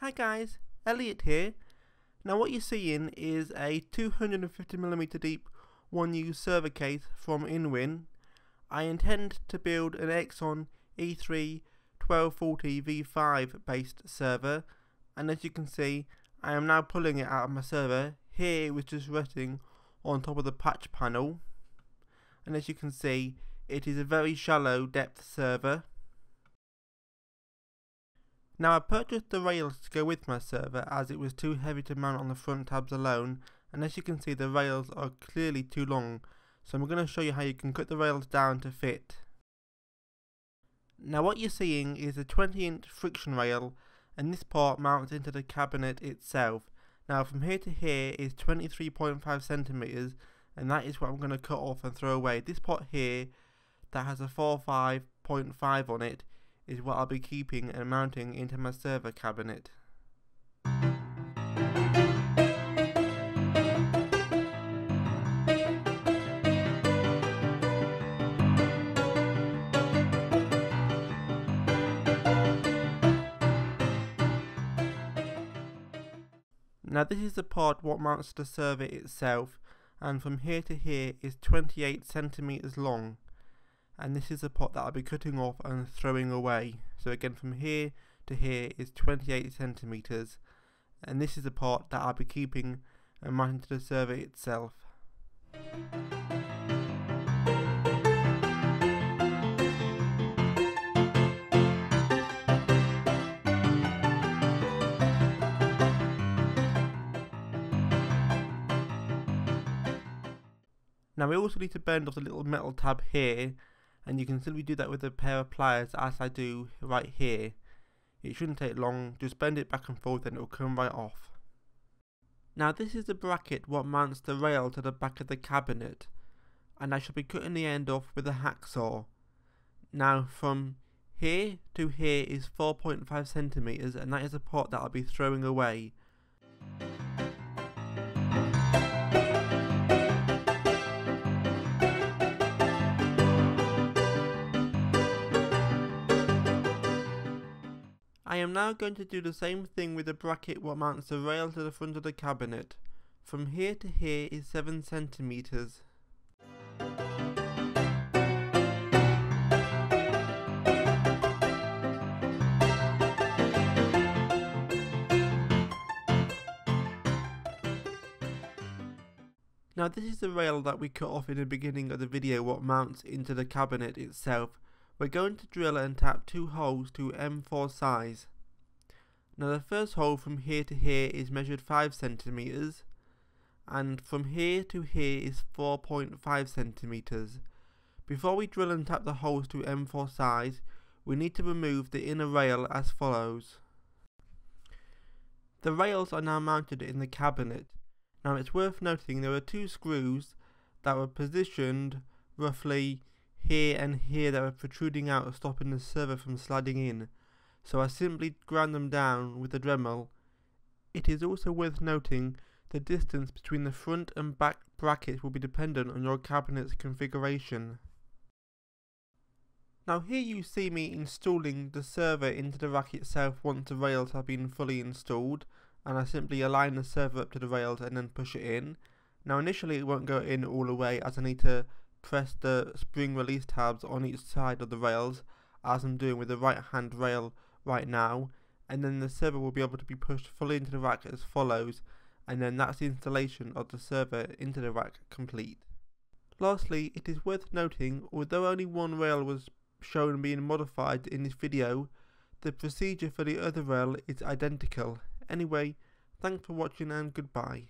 Hi guys, Elliot here. Now what you're seeing is a 250mm deep 1U server case from InWin. I intend to build an Exxon E3 1240 V5 based server, and as you can see I am now pulling it out of my server. Here it was just resting on top of the patch panel, and as you can see it is a very shallow depth server. Now I purchased the rails to go with my server as it was too heavy to mount on the front tabs alone, and as you can see the rails are clearly too long, so I'm going to show you how you can cut the rails down to fit. Now what you're seeing is a 20-inch friction rail, and this part mounts into the cabinet itself. Now from here to here is 23.5 centimeters, and that is what I'm going to cut off and throw away. This part here that has a 45.5 on it is what I'll be keeping and mounting into my server cabinet. Now this is the part what mounts to the server itself, and from here to here is 28 centimeters long. And this is the pot that I'll be cutting off and throwing away. So again, from here to here is 28 centimeters, and this is the pot that I'll be keeping and mounting to the server itself. Now we also need to bend off the little metal tab here, and you can simply do that with a pair of pliers as I do right here. It shouldn't take long, just bend it back and forth and it will come right off. Now this is the bracket what mounts the rail to the back of the cabinet, and I shall be cutting the end off with a hacksaw. Now from here to here is 4.5 centimeters, and that is the part that I'll be throwing away. I am now going to do the same thing with the bracket what mounts the rail to the front of the cabinet. From here to here is 7 centimeters. Now this is the rail that we cut off in the beginning of the video what mounts into the cabinet itself. We're going to drill and tap 2 holes to M4 size. Now the first hole from here to here is measured 5 centimeters, and from here to here is 4.5 centimeters. Before we drill and tap the holes to M4 size, we need to remove the inner rail as follows. The rails are now mounted in the cabinet. Now it's worth noting there are 2 screws that were positioned roughly here and here that were protruding out, stopping the server from sliding in, so I simply ground them down with a Dremel. It is also worth noting the distance between the front and back brackets will be dependent on your cabinet's configuration. Now here you see me installing the server into the rack itself once the rails have been fully installed, and I simply align the server up to the rails and then push it in. Now initially it won't go in all the way as I need to press the spring release tabs on each side of the rails, as I'm doing with the right hand rail right now, and then the server will be able to be pushed fully into the rack as follows, and then that's the installation of the server into the rack complete. Lastly, it is worth noting, although only one rail was shown being modified in this video, the procedure for the other rail is identical. Anyway, thanks for watching and goodbye.